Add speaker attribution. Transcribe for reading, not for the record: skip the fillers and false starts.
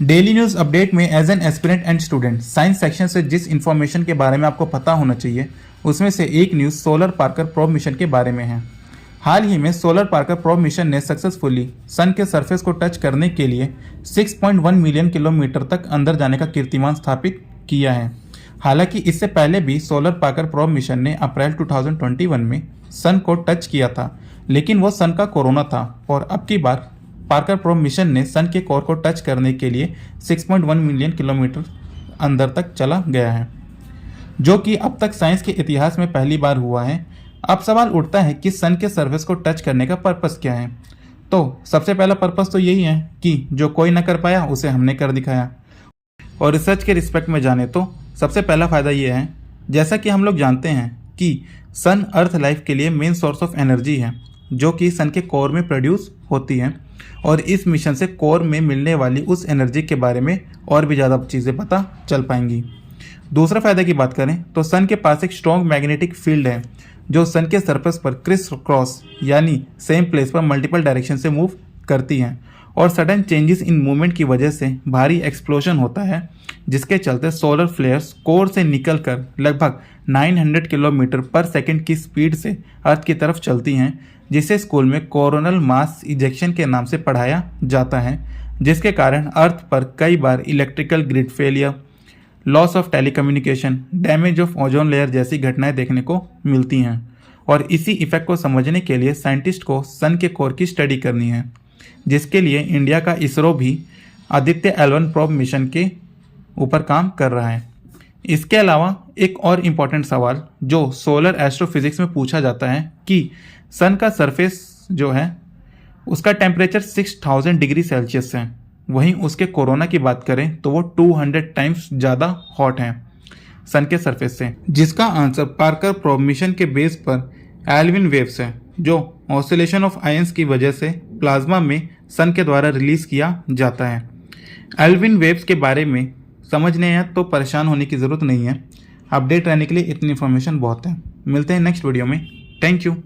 Speaker 1: Daily news update में as an aspirant and student science section से जिस information के बारे में आपको पता होना चाहिए उसमें से एक news solar Parker probe mission के बारे में है। हाल ही में सोलर पार्कर प्रोब मिशन ने सक्सेसफुली सन के सरफेस को टच करने के लिए 6.1 मिलियन किलोमीटर तक अंदर जाने का कीर्तिमान स्थापित किया है। हालांकि इससे पहले भी सोलर पार्कर प्रोब मिशन ने अप्रैल 2021 में सन को टच किया था, लेकिन वो सन का कोरोना था और अब की बार पार्कर प्रोब मिशन ने सन के कोर को टच करने के लिए 6.1 मिलियन किलोमीटर अंदर तक चला गया है, जो कि अब तक साइंस के इतिहास में पहली बार हुआ है। अब सवाल उठता है कि सन के सरफेस को टच करने का पर्पस क्या है। तो सबसे पहला पर्पस तो यही है कि जो कोई ना कर पाया उसे हमने कर दिखाया। और रिसर्च के रिस्पेक्ट में जाने तो सबसे पहला फ़ायदा ये है, जैसा कि हम लोग जानते हैं कि सन अर्थ लाइफ के लिए मेन सोर्स ऑफ एनर्जी है, जो कि सन के कोर में प्रोड्यूस होती है। और इस मिशन से कोर में मिलने वाली उस एनर्जी के बारे में और भी ज़्यादा चीज़ें पता चल पाएंगी। दूसरा फ़ायदा की बात करें तो सन के पास एक स्ट्रॉन्ग मैग्नेटिक फील्ड है, जो सन के सरफेस पर क्रिस क्रॉस यानी सेम प्लेस पर मल्टीपल डायरेक्शन से मूव करती हैं। और सडन चेंजेस इन मूवमेंट की वजह से भारी एक्सप्लोजन होता है, जिसके चलते सोलर फ्लेयर्स कोर से निकलकर लगभग 900 किलोमीटर पर सेकंड की स्पीड से अर्थ की तरफ चलती हैं, जिसे स्कूल में कोरोनल मास इजेक्शन के नाम से पढ़ाया जाता है, जिसके कारण अर्थ पर कई बार electrical grid failure, loss of telecommunication, damage of ozone layer जैसी घटनाएं देखने को मिलती हैं। और इसी इफेक्ट को समझने के लिए साइंटिस्ट को सन के कोर की स्टडी करनी है, जिसके लिए इंडिया का इसरो भी आदित्य L1 प्रोब मिशन के ऊपर काम कर रहा है। इसके अलावा एक और इम्पॉर्टेंट सवाल जो सोलर एस्ट्रोफिजिक्स में पूछा जाता है कि सन का सरफेस जो है उसका टेम्परेचर 6000 डिग्री सेल्सियस है, वहीं उसके कोरोना की बात करें तो वो 200 टाइम्स ज़्यादा हॉट है सन के सरफेस से, जिसका आंसर पार्कर प्रोब मिशन के बेस पर एल्विन वेव्स है, जो ऑसिलेशन ऑफ आयंस की वजह से प्लाज्मा में सन के द्वारा रिलीज किया जाता है। एल्विन वेव्स के बारे में समझने हैं तो परेशान होने की ज़रूरत नहीं है, अपडेट रहने के लिए इतनी इन्फॉर्मेशन बहुत है। मिलते हैं नेक्स्ट वीडियो में। Thank you.